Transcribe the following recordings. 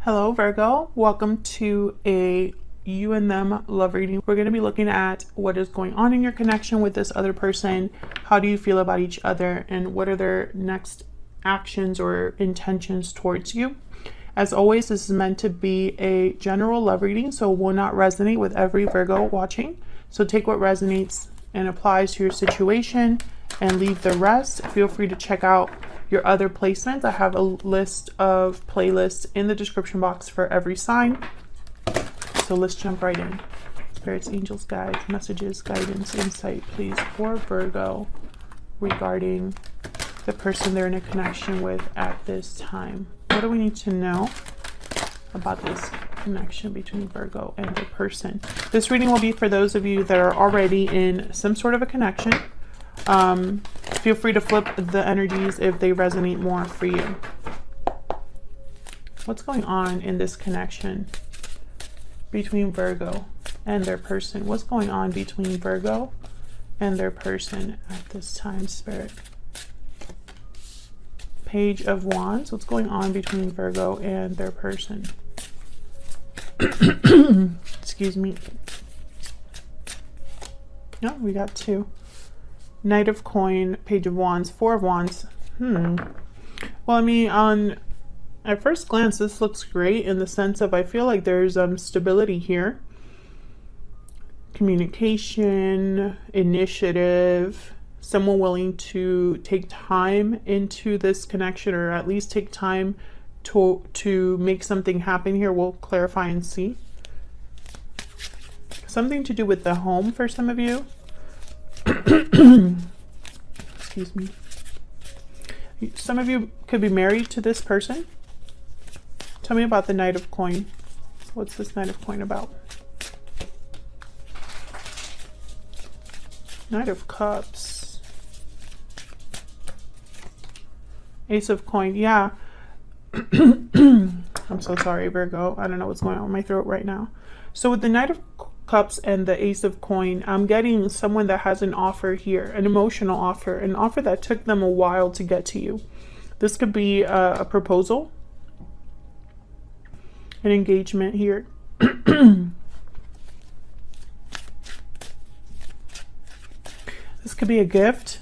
Hello Virgo, welcome to a you and them love reading. We're going to be looking at what is going on in your connection with this other person. How do you feel about each other and what are their next actions or intentions towards you? As always, this is meant to be a general love reading, so it will not resonate with every Virgo watching. So take what resonates and applies to your situation and leave the rest. Feel free to check out your other placements. I have a list of playlists in the description box for every sign. So let's jump right in. Spirits, angels, guides, messages, guidance, insight, please, for Virgo regarding the person they're in a connection with at this time. What do we need to know about this connection between Virgo and the person? This reading will be for those of you that are already in some sort of a connection. Feel free to flip the energies if they resonate more for you. What's going on in this connection between Virgo and their person? What's going on between Virgo and their person at this time, Spirit? Page of Wands. What's going on between Virgo and their person? Excuse me. No, we got two. Knight of Coin, Page of Wands, Four of Wands. Well, I mean, at first glance, this looks great in the sense of I feel like there's stability here. Communication, initiative, someone willing to take time into this connection, or at least take time to make something happen here. We'll clarify and see. Something to do with the home for some of you. Excuse me. Some of you could be married to this person. Tell me about the Knight of Coin. What's this Knight of Coin about? Knight of Cups. Ace of Coin. Yeah. I'm so sorry, Virgo. I don't know what's going on with my throat right now. So with the Knight of Cups and the Ace of Coin, I'm getting someone that has an offer here, an emotional offer, an offer that took them a while to get to you. This could be a proposal, an engagement here. This could be a gift.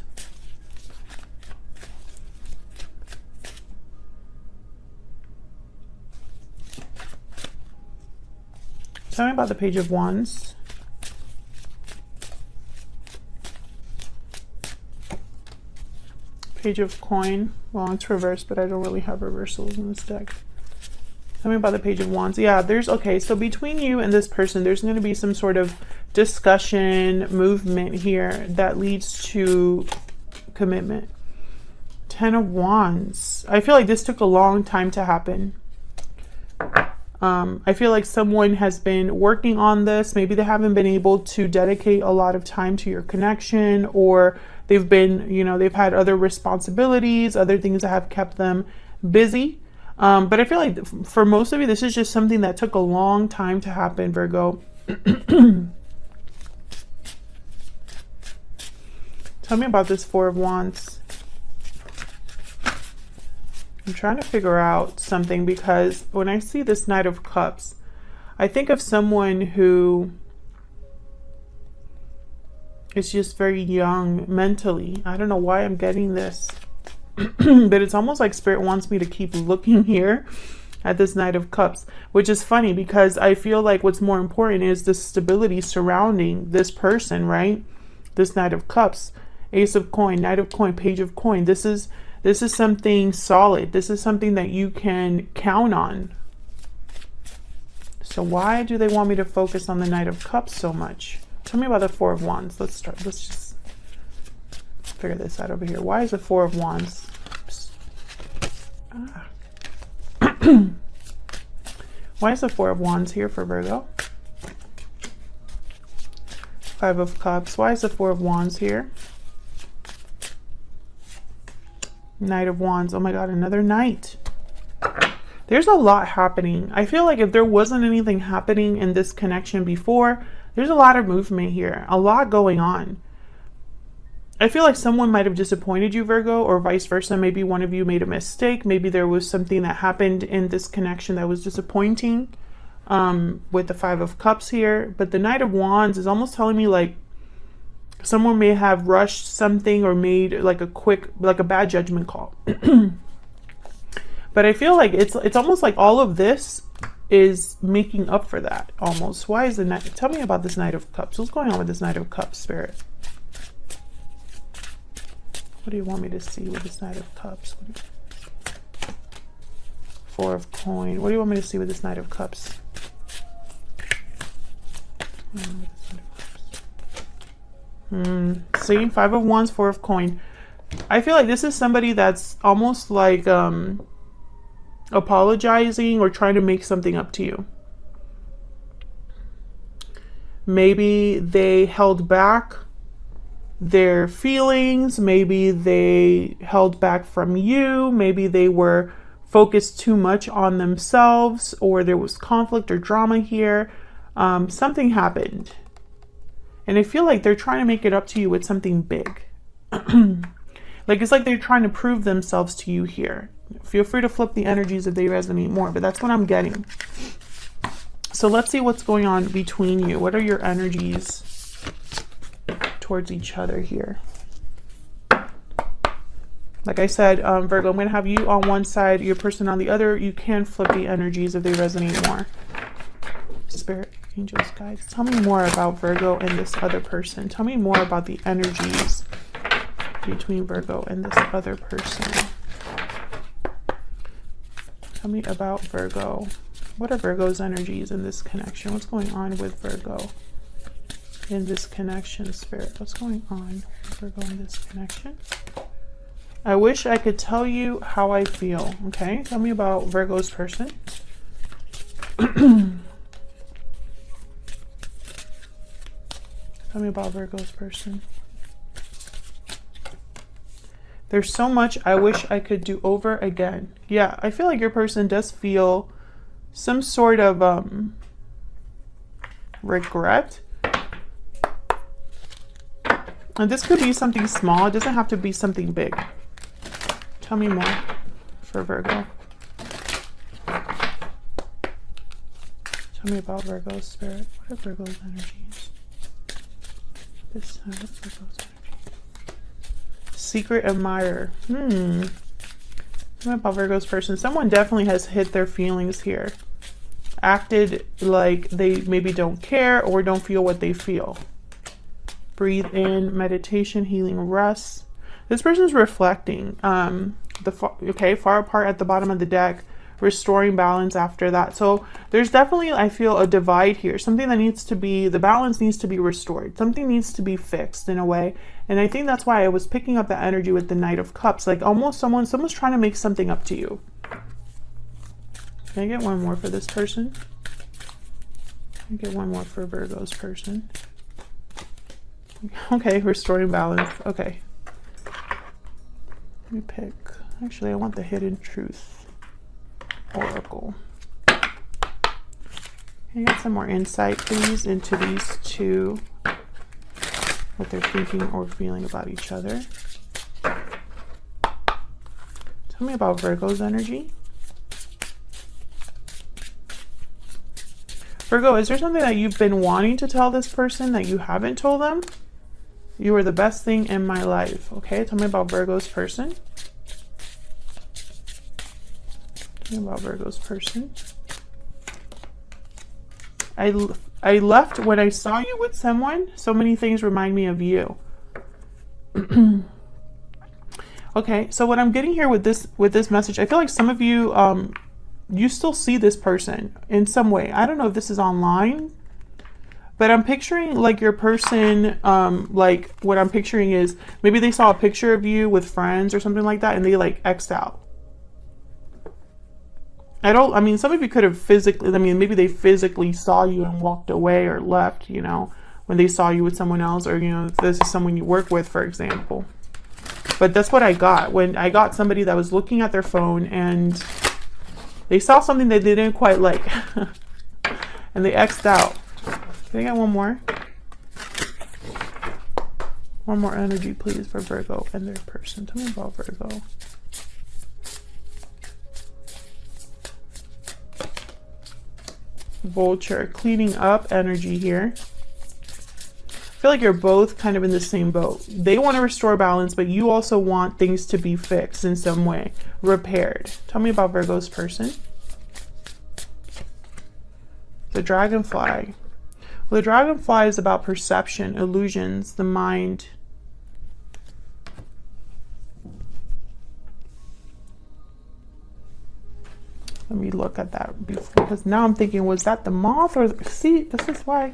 Tell me about the Page of Wands. Page of Coin. Well, it's reversed, but I don't really have reversals in this deck. Tell me about the Page of Wands. Yeah, okay, so between you and this person, there's going to be some sort of discussion, movement here that leads to commitment. Ten of Wands. I feel like this took a long time to happen. I feel like someone has been working on this. Maybe they haven't been able to dedicate a lot of time to your connection, or they've been, they've had other responsibilities, other things that have kept them busy. But I feel like for most of you, this is just something that took a long time to happen, Virgo. Tell me about this Four of Wands. I'm trying to figure out something, because when I see this Knight of Cups, I think of someone who is just very young mentally. I don't know why I'm getting this, but it's almost like Spirit wants me to keep looking here at this Knight of Cups, which is funny because I feel like what's more important is the stability surrounding this person, right? This Knight of Cups, Ace of Coin, Knight of Coin, Page of Coin. This is something solid. This is something that you can count on. So why do they want me to focus on the Knight of Cups so much? Tell me about the Four of Wands. Let's just figure this out over here. Why is the Four of Wands? Why is the Four of Wands here for Virgo? Five of Cups. Why is the Four of Wands here? Knight of Wands. Oh my God, another Knight. There's a lot happening. I feel like if there wasn't anything happening in this connection before, there's a lot of movement here, a lot going on. I feel like someone might have disappointed you, Virgo, or vice versa. Maybe one of you made a mistake. Maybe there was something that happened in this connection that was disappointing, with the Five of Cups here. But the Knight of Wands is almost telling me like someone may have rushed something or made like a bad judgment call. But I feel like it's almost like all of this is making up for that almost. Why is the Knight? Tell me about this Knight of Cups. What's going on with this Knight of Cups, Spirit? What do you want me to see with this Knight of Cups? Four of Coin. What do you want me to see with this Knight of Cups? See, Five of Wands, Four of Coin. I feel like this is somebody that's almost like apologizing or trying to make something up to you. Maybe they held back their feelings. Maybe they held back from you. Maybe they were focused too much on themselves, or there was conflict or drama here. Something happened. And I feel like they're trying to make it up to you with something big. Like it's like they're trying to prove themselves to you here. Feel free to flip the energies if they resonate more, but that's what I'm getting. So let's see what's going on between you. What are your energies towards each other here? Like I said, Virgo, I'm going to have you on one side, your person on the other. You can flip the energies if they resonate more. Spirit, angels, guides, tell me more about Virgo and this other person. Tell me more about the energies between Virgo and this other person. Tell me about Virgo. What are Virgo's energies in this connection? What's going on with Virgo in this connection, Spirit? What's going on with Virgo in this connection? I wish I could tell you how I feel. Okay, tell me about Virgo's person. Tell me about Virgo's person. There's so much I wish I could do over again. Yeah, I feel like your person does feel some sort of regret. And this could be something small. It doesn't have to be something big. Tell me more for Virgo. Tell me about Virgo's spirit. What are Virgo's energies? This time, what's Virgo's energy? Secret admirer. Tell me about Virgo's person. Someone definitely has hit their feelings here. Acted like they maybe don't care or don't feel what they feel. Breathe in, meditation, healing, rest. This person's reflecting. Far apart at the bottom of the deck, restoring balance after that. So there's definitely, I feel, a divide here. Something that needs to be, the balance needs to be restored. Something needs to be fixed in a way. And I think that's why I was picking up that energy with the Knight of Cups. Like almost someone's trying to make something up to you. Can I get one more for this person? Can I get one more for Virgo's person? Okay, restoring balance. Okay. Let me pick. Actually, I want the Hidden Truth Oracle. Can I get some more insight, please, into these two? What they're thinking or feeling about each other. Tell me about Virgo's energy. Virgo, is there something that you've been wanting to tell this person that you haven't told them? You are the best thing in my life. Okay, tell me about Virgo's person. Tell me about Virgo's person. I left when I saw you with someone. So many things remind me of you. Okay, so what I'm getting here with this message, I feel like some of you you still see this person in some way. I don't know if this is online, but I'm picturing like your person, like what I'm picturing is maybe they saw a picture of you with friends or something like that and they like X'd out. I mean, some of you could have physically, I mean, maybe they physically saw you and walked away or left, you know, when they saw you with someone else, or, you know, if this is someone you work with, for example. But that's what I got. When I got somebody that was looking at their phone and they saw something that they didn't quite like and they X'd out. Can I get one more? One more energy, please, for Virgo and their person. Tell me about Virgo. Vulture, cleaning up energy here. I feel like you're both kind of in the same boat. They want to restore balance, but you also want things to be fixed in some way, repaired. Tell me about Virgo's person. The dragonfly. Well, the dragonfly is about perception, illusions, the mind. Let me look at that before, because now I'm thinking, was that the moth or see, this is why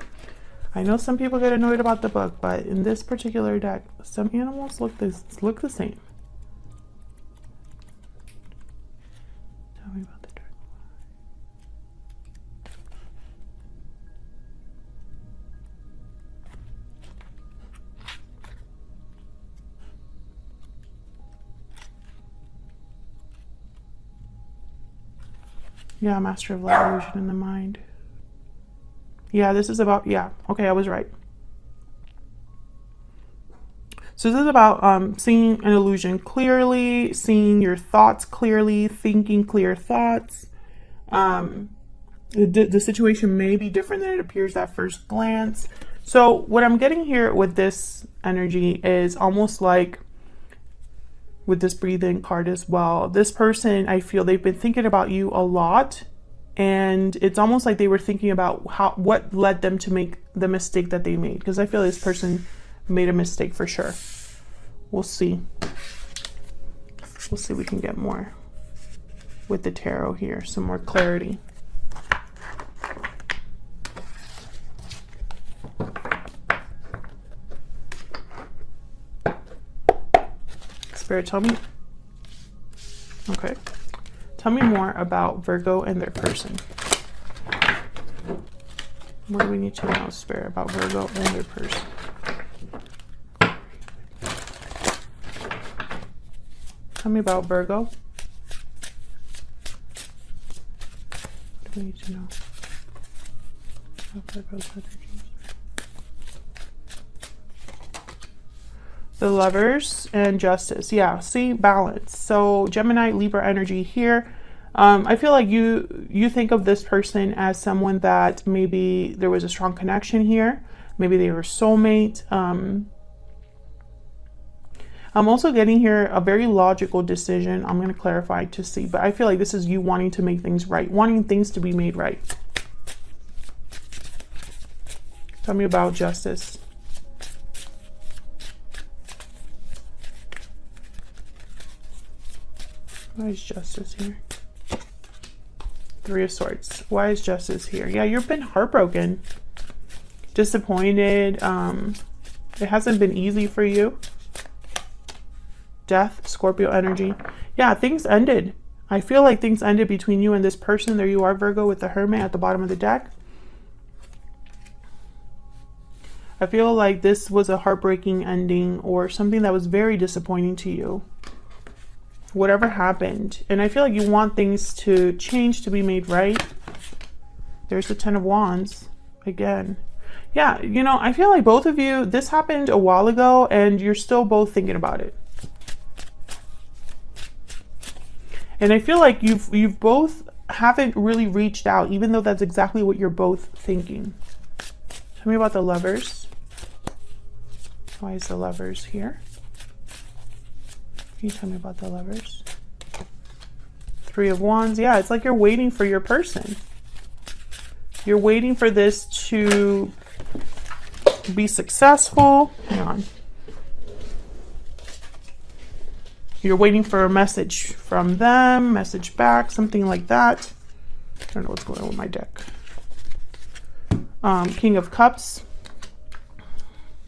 I know some people get annoyed about the book, but in this particular deck, some animals look the same. Tell me about the dragonfly. Yeah, master of light, illusion in the mind. Yeah, this is about, yeah, okay, I was right. So this is about seeing an illusion clearly, seeing your thoughts clearly, thinking clear thoughts. The situation may be different than it appears at first glance. So what I'm getting here with this energy is almost like with this breathing card as well. This person, I feel they've been thinking about you a lot, and it's almost like they were thinking about what led them to make the mistake that they made, because I feel this person made a mistake for sure. We'll see. We'll see if we can get more with the tarot here, some more clarity. Spirit, tell me. Okay. Tell me more about Virgo and their person. What do we need to know, Spirit, about Virgo and their person? Tell me about Virgo. What do we need to know about Virgo's energies? The Lovers and Justice. Yeah, see, balance. So Gemini, Libra energy here. I feel like you think of this person as someone that maybe there was a strong connection here. Maybe they were soulmate. I'm also getting here a very logical decision. I'm going to clarify to see, but I feel like this is you wanting to make things right, wanting things to be made right. Tell me about Justice. Why is Justice here? Three of Swords. Why is Justice here? Yeah, you've been heartbroken, disappointed. It hasn't been easy for you. Death, Scorpio energy. Yeah, things ended. I feel like things ended between you and this person. There you are, Virgo, with the Hermit at the bottom of the deck. I feel like this was a heartbreaking ending or something that was very disappointing to you. Whatever happened. And I feel like you want things to change, to be made right. There's the Ten of Wands again. Yeah, you know, I feel like both of you, this happened a while ago and you're still both thinking about it. And I feel like you've both haven't really reached out, even though that's exactly what you're both thinking. Tell me about the Lovers. Why is the Lovers here? Can you tell me about the Lovers? Three of Wands. Yeah, it's like you're waiting for your person. You're waiting for this to be successful. Hang on. You're waiting for a message from them, message back, something like that. I don't know what's going on with my deck. King of Cups.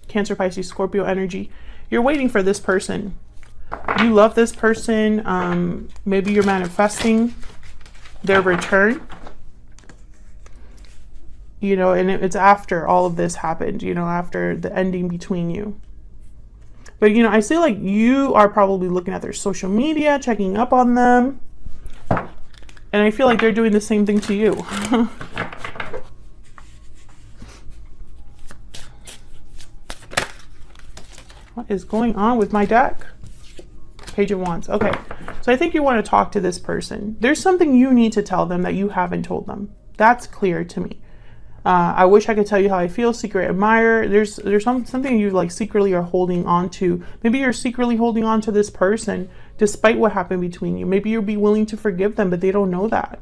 Cancer, Pisces, Scorpio energy. You're waiting for this person. You love this person. Maybe you're manifesting their return. You know, and it's after all of this happened, you know, after the ending between you. But, you know, I feel like you are probably looking at their social media, checking up on them. And I feel like they're doing the same thing to you. is going on with my deck? Page of Wands. Okay, so I think you want to talk to this person. There's something you need to tell them that you haven't told them. That's clear to me. I wish I could tell you how I feel. Secret admirer. There's something you like secretly are holding on to. Maybe you're secretly holding on to this person despite what happened between you. Maybe you'll be willing to forgive them, but they don't know that.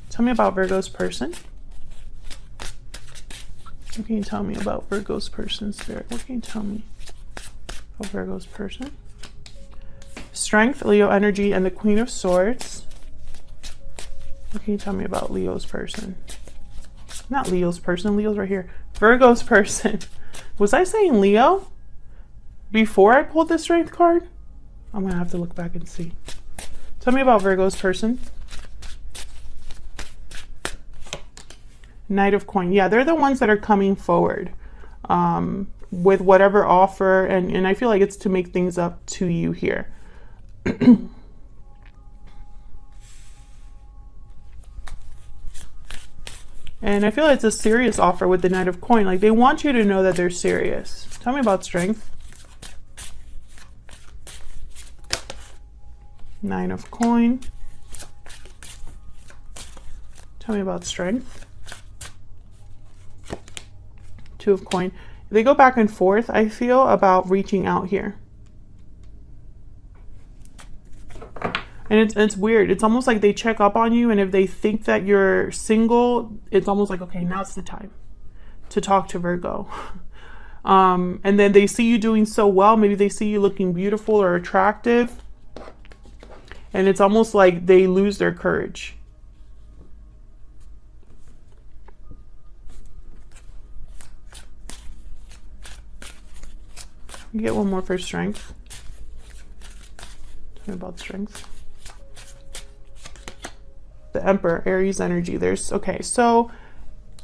Tell me about Virgo's person. What can you tell me about Virgo's person, Spirit? What can you tell me about Virgo's person? Strength, Leo energy, and the Queen of Swords. What can you tell me about Leo's person? Not Leo's person. Leo's right here. Virgo's person. Was I saying Leo before I pulled the Strength card? I'm going to have to look back and see. Tell me about Virgo's person. Knight of Coin. Yeah, they're the ones that are coming forward with whatever offer. And I feel like it's to make things up to you here. And I feel like it's a serious offer with the Knight of Coin. Like, they want you to know that they're serious. Tell me about Strength. Nine of Coin. Tell me about Strength. Two of Coin. They go back and forth, I feel, about reaching out here. And it's weird. It's almost like they check up on you, and if they think that you're single, it's almost like, okay, now's the time to talk to Virgo. And then they see you doing so well. Maybe they see you looking beautiful or attractive. And it's almost like they lose their courage. You get one more for Strength. Tell me about Strength. The Emperor, Aries energy. There's, okay, so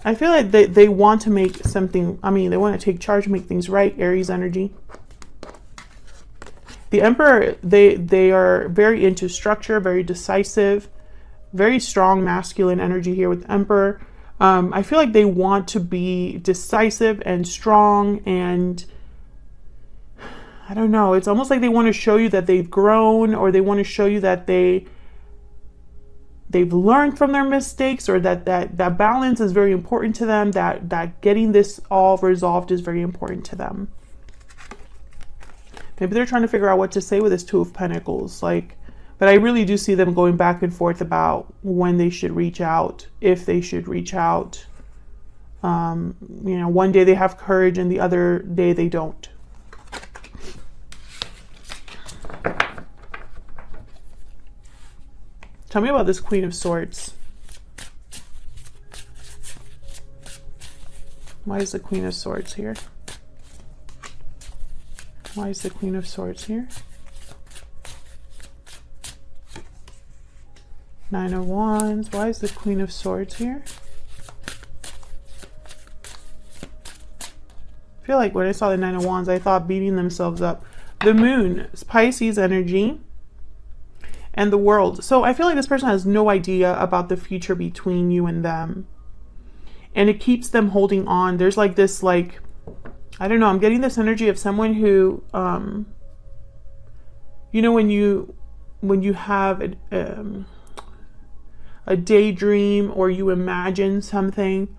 I feel like they want to make something, I mean, they want to take charge, make things right. Aries energy. The Emperor, they are very into structure, very decisive, very strong masculine energy here with the Emperor. I feel like they want to be decisive and strong, and I don't know, it's almost like they want to show you that they've grown, or they want to show you that they've learned from their mistakes, or that balance is very important to them, that getting this all resolved is very important to them. Maybe they're trying to figure out what to say with this Two of Pentacles, like, but I really do see them going back and forth about when they should reach out, if they should reach out. You know, one day they have courage and the other day they don't. Tell me about this Queen of Swords. Why is the Queen of Swords here? Why is the Queen of Swords here? Nine of Wands. Why is the Queen of Swords here? I feel like when I saw the Nine of Wands, I thought beating themselves up. The Moon, Pisces energy, and the World. So I feel like this person has no idea about the future between you and them. And it keeps them holding on. There's like this, like, I don't know, I'm getting this energy of someone who, you know, when you have a daydream, or you imagine something,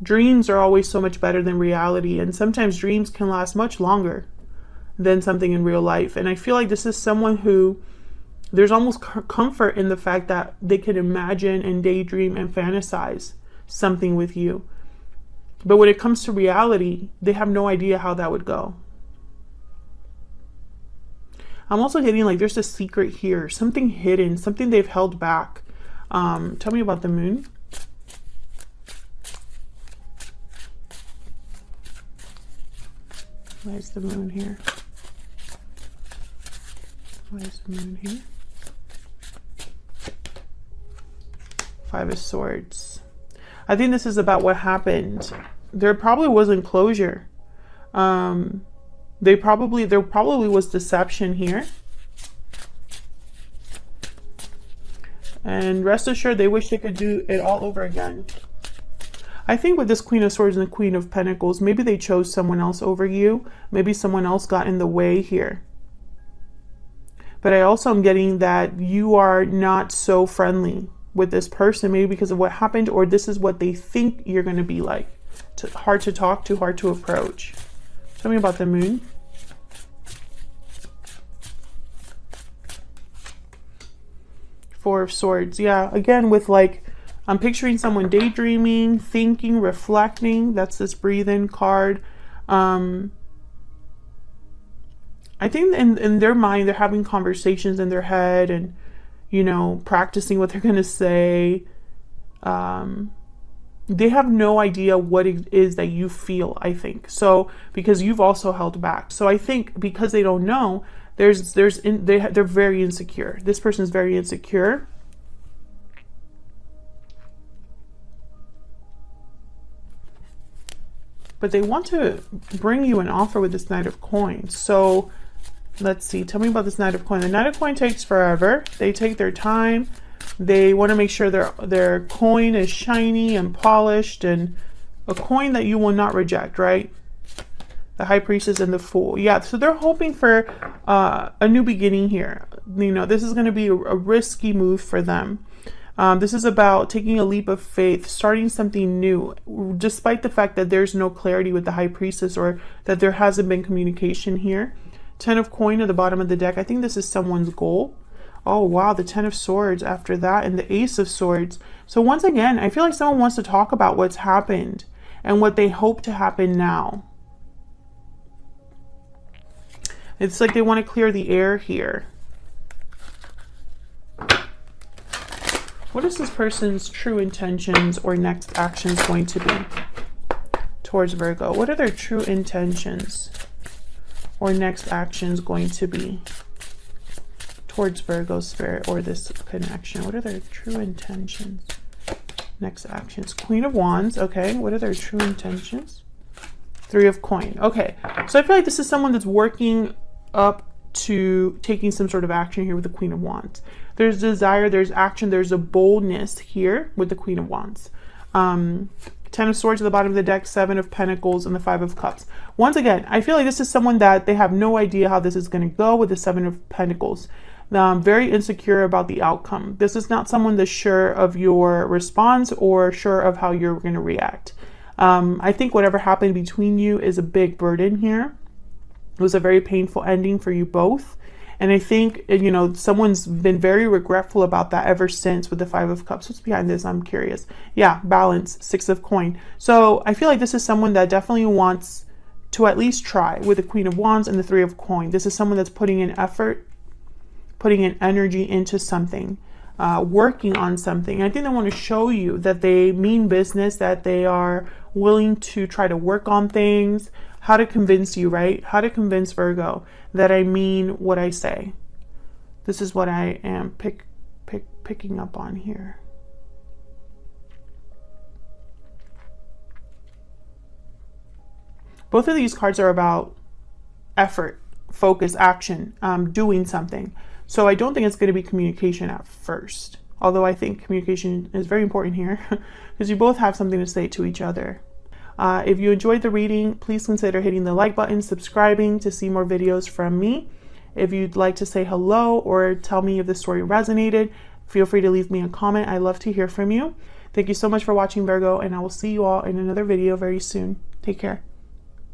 dreams are always so much better than reality. And sometimes dreams can last much longer than something in real life. And I feel like this is someone who, there's almost comfort in the fact that they can imagine and daydream and fantasize something with you. But when it comes to reality, they have no idea how that would go. I'm also getting like there's a secret here, something hidden, something they've held back. Tell me about the Moon. Why is the Moon here? Why is the Moon here? Five of Swords. I think this is about what happened. There probably wasn't closure. There probably was deception here. And rest assured, they wish they could do it all over again. I think with this Queen of Swords and the Queen of Pentacles, maybe they chose someone else over you. Maybe someone else got in the way here. But I also am getting that you are not so friendly with this person, maybe because of what happened, or this is what they think you're going to be like. Hard to talk to, hard to approach. Tell me about the Moon. Four of Swords. Yeah, again, with like, I'm picturing someone daydreaming, thinking, reflecting. That's this breathe-in card. I think in their mind, they're having conversations in their head and, you know, practicing what they're going to say. They have no idea what it is that you feel, I think. So, because you've also held back. So I think because they don't know, they're very insecure. This person is very insecure. But they want to bring you an offer with this Knight of Coins. So let's see. Tell me about this Knight of Coin. The Knight of Coin takes forever. They take their time. They want to make sure their coin is shiny and polished, and a coin that you will not reject, right? The High Priestess and the Fool. Yeah, so they're hoping for a new beginning here. You know, this is going to be a risky move for them. This is about taking a leap of faith, starting something new, despite the fact that there's no clarity with the High Priestess, or that there hasn't been communication here. Ten of Coin at the bottom of the deck. I think this is someone's goal. Oh, wow. The Ten of Swords after that, and the Ace of Swords. So once again, I feel like someone wants to talk about what's happened and what they hope to happen now. It's like they want to clear the air here. What is this person's true intentions or next actions going to be towards Virgo? What are their true intentions or next actions going to be towards Virgo spirit or this connection? What are their true intentions? Next actions. Queen of Wands. Okay. What are their true intentions? Three of Coin. Okay. So I feel like this is someone that's working up to taking some sort of action here with the Queen of Wands. There's desire, there's action, there's a boldness here with the Queen of Wands. Ten of Swords at the bottom of the deck, Seven of Pentacles, and the Five of Cups. Once again, I feel like this is someone that they have no idea how this is going to go with the Seven of Pentacles. Very insecure about the outcome. This is not someone that's sure of your response or sure of how you're going to react. I think whatever happened between you is a big burden here. It was a very painful ending for you both. And I think, you know, someone's been very regretful about that ever since with the Five of Cups. What's behind this? I'm curious. Yeah, balance, Six of Coin. So I feel like this is someone that definitely wants to at least try with the Queen of Wands and the Three of Coin. This is someone that's putting in effort, putting in energy into something, working on something. I think they want to show you that they mean business, that they are willing to try to work on things. How to convince you, right? How to convince Virgo that I mean what I say. This is what I am picking up on here. Both of these cards are about effort, focus, action, doing something. So I don't think it's going to be communication at first. Although I think communication is very important here because you both have something to say to each other. If you enjoyed the reading, please consider hitting the like button, subscribing to see more videos from me. If you'd like to say hello or tell me if the story resonated, feel free to leave me a comment. I love to hear from you. Thank you so much for watching, Virgo, and I will see you all in another video very soon. Take care.